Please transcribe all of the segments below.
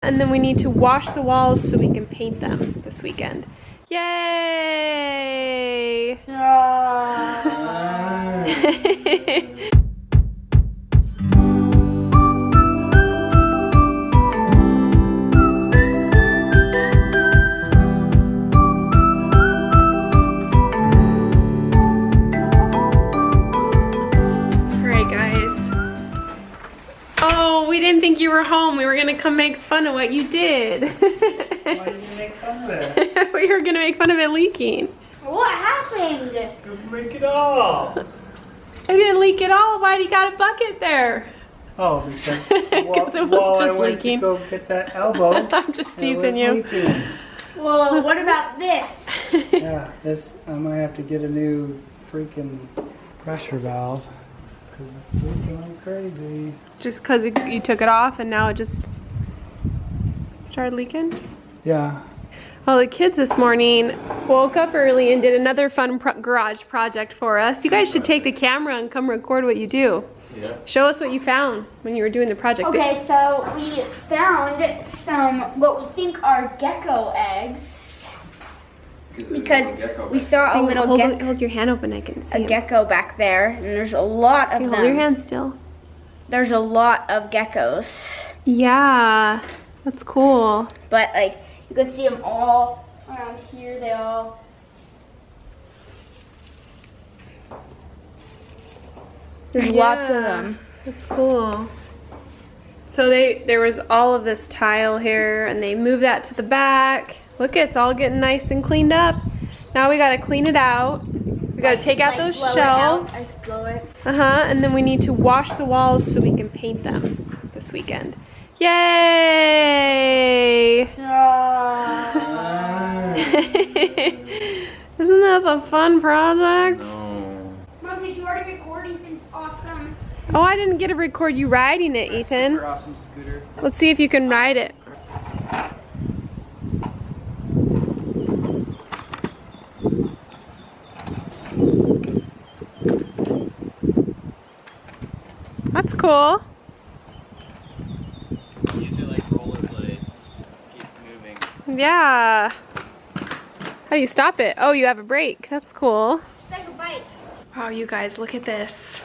And then we need to wash the walls so we can paint them this weekend. Yay! We didn't think you were home. We were gonna come make fun of what you did. Why did you make fun of it? We were gonna make fun of it leaking. What happened? Didn't leak it all. I didn't leak at all. Why do you got a bucket there? Oh, because it was I just went leaking. to go get that elbow. I'm just teasing you. Leaking. Well, what about this? Yeah, this I might have to get a new freaking pressure valve because it's leaking like crazy. Just because you took it off and now it just started leaking? Yeah. Well, the kids this morning woke up early and did another fun garage project for us. You guys should take the camera and come record what you do. Yeah. Show us what you found when you were doing the project. Okay, so we found some, what we think are gecko eggs. Because we saw a little gecko. Hold your hand open, I can see a gecko back there, and there's a lot of them. Hold your hand still. There's a lot of geckos. Yeah, that's cool. But like, you can see them all around here. They all. There's lots of them. That's cool. So there was all of this tile here, and they moved that to the back. Look, it's all getting nice and cleaned up. Now we gotta clean it out. We gotta take out those shelves. And then we need to wash the walls so we can paint them this weekend. Yay! Isn't that a fun project? No. Mom, did you already record Ethan's awesome? Oh, I didn't get to record you riding it, Ethan. Super awesome scooter. Let's see if you can ride it. That's cool. Use it like rollerblades. Keep moving. Yeah. How do you stop it? Oh, you have a brake. That's cool. Take a bite. Wow, you guys, look at this.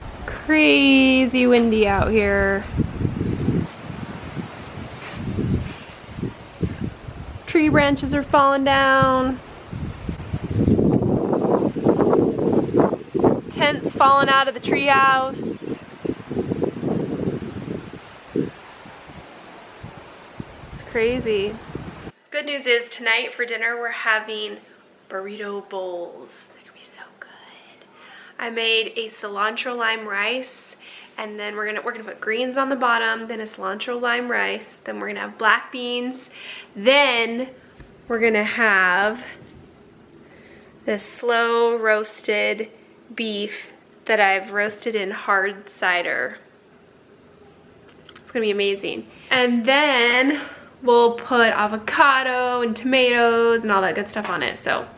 It's crazy windy out here. Tree branches are falling down. Tents falling out of the treehouse. It's crazy. Good news is tonight for dinner we're having burrito bowls. They're gonna be so good. I made a cilantro lime rice, and then we're gonna put greens on the bottom, then a cilantro lime rice, then we're gonna have black beans, then we're gonna have this slow roasted beef that I've roasted in hard cider. It's gonna be amazing. And then we'll put avocado and tomatoes and all that good stuff on it. So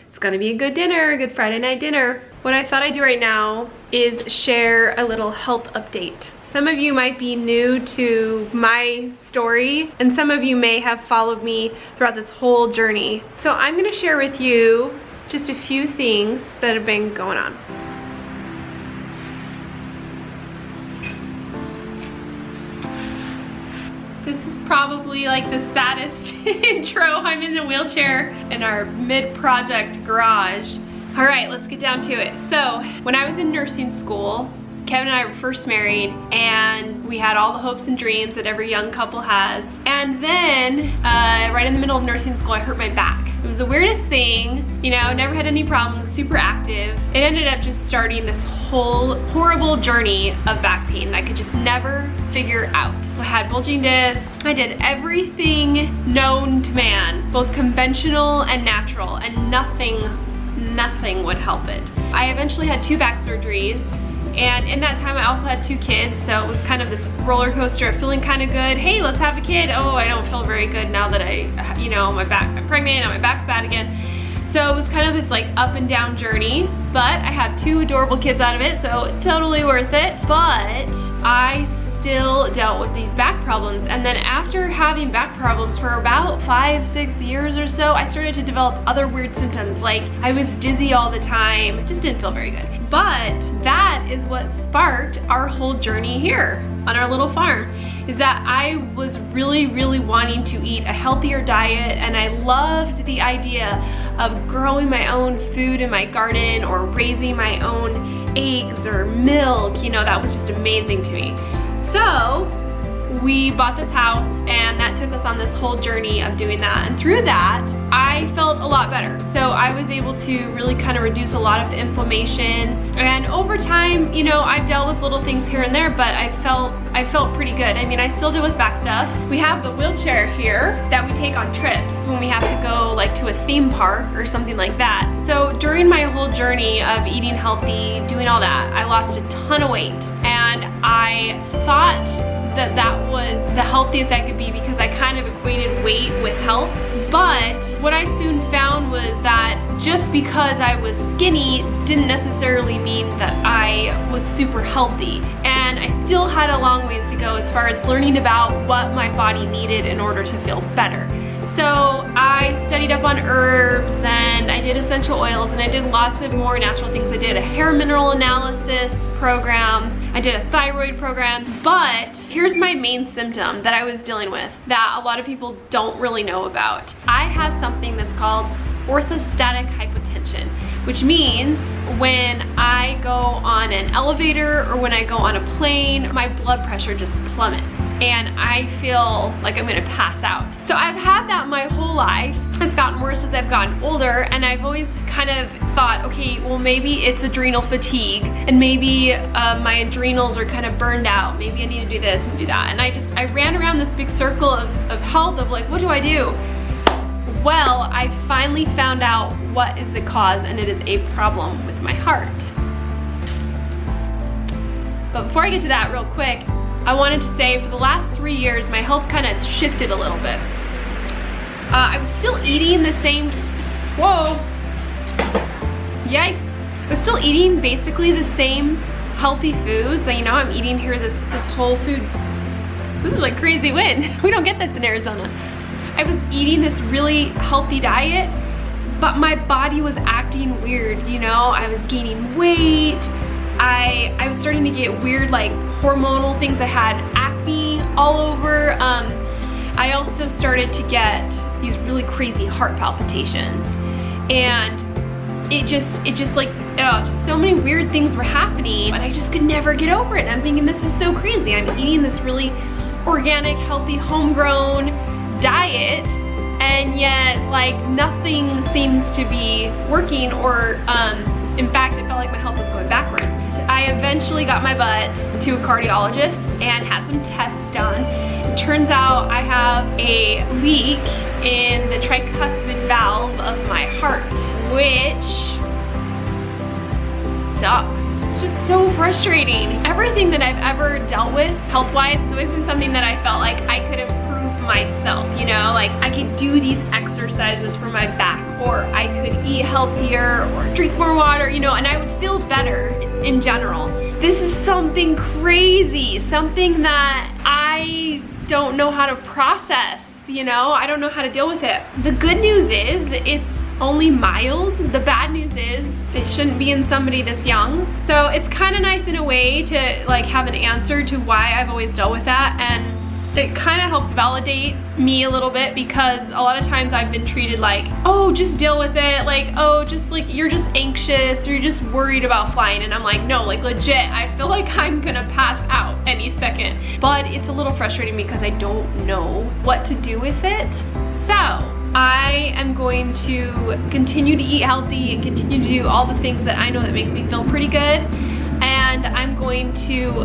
it's gonna be a good dinner, a good Friday night dinner. What I thought I'd do right now is share a little health update. Some of you might be new to my story, and some of you may have followed me throughout this whole journey. So I'm gonna share with you just a few things that have been going on. This is probably like the saddest intro. I'm in a wheelchair in our mid-project garage. All right, let's get down to it. So when I was in nursing school, Kevin and I were first married, and we had all the hopes and dreams that every young couple has. And then, right in the middle of nursing school, I hurt my back. It was the weirdest thing, you know, never had any problems, super active. It ended up just starting this whole horrible journey of back pain that I could just never figure out. I had bulging discs. I did everything known to man, both conventional and natural, and nothing would help it. I eventually had 2 back surgeries. And in that time, I also had 2 kids, so it was kind of this roller coaster of feeling kind of good. Hey, let's have a kid. Oh, I don't feel very good now that I'm pregnant, and my back's bad again. So it was kind of this like up and down journey, but I had 2 adorable kids out of it, so totally worth it. But I still dealt with these back problems. And then after having back problems for about 5-6 years or so, I started to develop other weird symptoms. Like I was dizzy all the time, just didn't feel very good. But that is what sparked our whole journey here on our little farm, is that I was really wanting to eat a healthier diet, and I loved the idea of growing my own food in my garden or raising my own eggs or milk. You know, that was just amazing to me. So we bought this house, and that took us on this whole journey of doing that. And through that, I felt a lot better. So I was able to really kind of reduce a lot of the inflammation. And over time, you know, I've dealt with little things here and there, but I felt pretty good. I mean, I still deal with back stuff. We have the wheelchair here that we take on trips when we have to go like to a theme park or something like that. So during my whole journey of eating healthy, doing all that, I lost a ton of weight. And I thought that that was the healthiest I could be because I kind of equated weight with health. But what I soon found was that just because I was skinny didn't necessarily mean that I was super healthy. And I still had a long ways to go as far as learning about what my body needed in order to feel better. So I studied up on herbs, and I did essential oils, and I did lots of more natural things. I did a hair mineral analysis program, I did a thyroid program. But here's my main symptom that I was dealing with that a lot of people don't really know about. I have something that's called orthostatic hypotension, which means when I go on an elevator or when I go on a plane, my blood pressure just plummets and I feel like I'm gonna pass out. So I've had that my whole life. It's gotten worse as I've gotten older, and I've always kind of thought, okay, well maybe it's adrenal fatigue, and maybe my adrenals are kind of burned out. Maybe I need to do this and do that. And I ran around this big circle of health of like, what do I do? Well, I finally found out what is the cause, and it is a problem with my heart. But before I get to that real quick, I wanted to say for the last 3 years, my health kind of shifted a little bit. I was still eating the same, whoa, yikes. I was still eating basically the same healthy foods. You know, I'm eating here this whole food. This is like crazy wind. We don't get this in Arizona. I was eating this really healthy diet, but my body was acting weird, you know? I was gaining weight. I was starting to get weird like hormonal things. I had acne all over. I also started to get these really crazy heart palpitations, and it just like, oh, just so many weird things were happening, but I just could never get over it. And I'm thinking, this is so crazy. I'm eating this really organic, healthy, homegrown diet, and yet like nothing seems to be working, or in fact, it felt like my health was going backwards. I eventually got my butt to a cardiologist and had some tests done. It turns out I have a leak in the tricuspid valve of my heart, which sucks. It's just so frustrating. Everything that I've ever dealt with health-wise has always been something that I felt like I could improve myself, you know? Like I could do these exercises for my back, or I could eat healthier or drink more water, you know, and I would feel better in general. This is something crazy, something that I don't know how to process, you know? I don't know how to deal with it. The good news is it's only mild. The bad news is it shouldn't be in somebody this young. So it's kind of nice in a way to like have an answer to why I've always dealt with that, and it kind of helps validate me a little bit, because a lot of times I've been treated like, oh, just deal with it, like, oh, just like, you're just anxious, or you're just worried about flying. And I'm like, no, like legit, I feel like I'm gonna pass out any second. But it's a little frustrating because I don't know what to do with it. So I am going to continue to eat healthy and continue to do all the things that I know that makes me feel pretty good. And I'm going to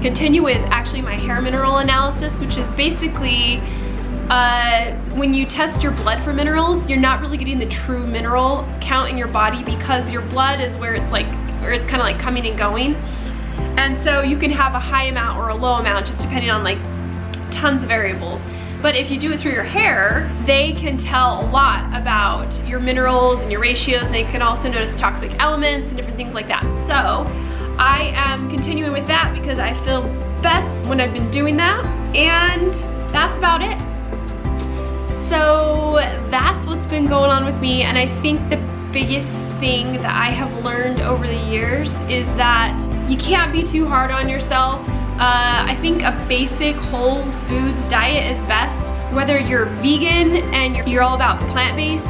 continue with actually my hair mineral analysis, which is basically when you test your blood for minerals, you're not really getting the true mineral count in your body, because your blood is where it's kind of like coming and going. And so you can have a high amount or a low amount just depending on like tons of variables. But if you do it through your hair, they can tell a lot about your minerals and your ratios, and they can also notice toxic elements and different things like that. So I am continuing with that because I feel best when I've been doing that, and that's about it. So that's what's been going on with me, and I think the biggest thing that I have learned over the years is that you can't be too hard on yourself. I think a basic whole foods diet is best, whether you're vegan and you're all about plant-based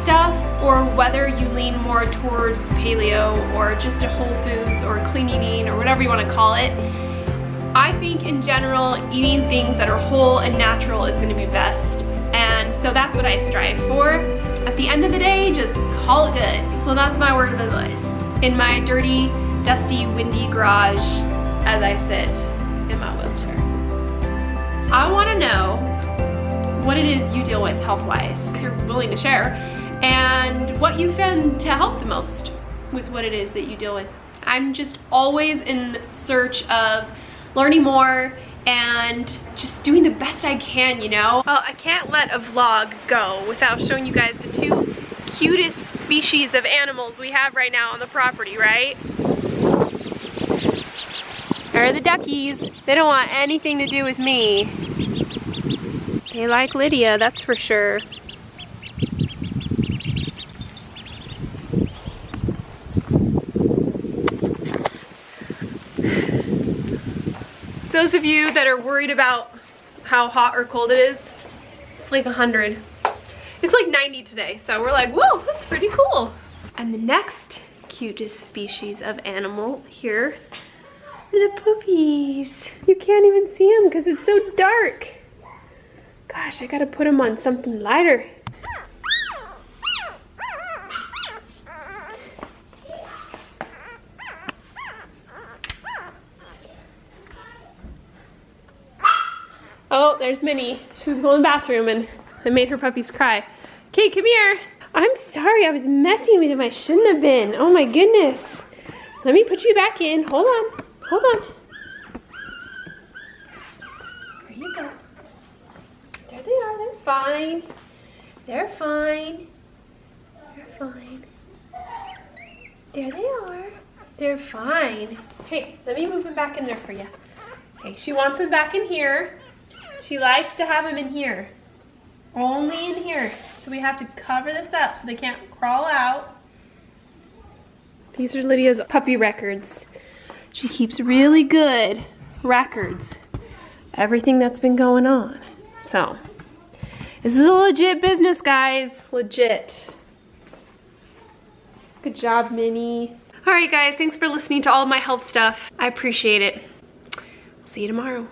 stuff, or whether you lean more towards paleo or just a whole foods or clean eating or whatever you want to call it. I think in general, eating things that are whole and natural is going to be best, and so that's what I strive for. At the end of the day, just call it good. So that's my word of advice in my dirty, dusty, windy garage as I sit in my wheelchair. I want to know what it is you deal with health-wise, if you're willing to share, and what you found to help the most with what it is that you deal with. I'm just always in search of learning more and just doing the best I can, you know? Well, I can't let a vlog go without showing you guys the two cutest species of animals we have right now on the property, right? There are the duckies. They don't want anything to do with me. They like Lydia, that's for sure. Those of you that are worried about how hot or cold it is, it's like 100. It's like 90 today, so we're like, whoa, that's pretty cool. And the next cutest species of animal here are the poopies. You can't even see them because it's so dark. Gosh, I gotta put them on something lighter. Oh, there's Minnie. She was going to the bathroom and I made her puppies cry. Okay, come here. I'm sorry, I was messing with him. I shouldn't have been. Oh my goodness. Let me put you back in. Hold on. Hold on. There you go. There they are. They're fine. They're fine. They're fine. There they are. They're fine. Hey, let me move them back in there for you. Okay, she wants them back in here. She likes to have them in here. Only in here. So we have to cover this up so they can't crawl out. These are Lydia's puppy records. She keeps really good records. Everything that's been going on. So, this is a legit business, guys. Legit. Good job, Minnie. Alright guys, thanks for listening to all of my health stuff. I appreciate it. See you tomorrow.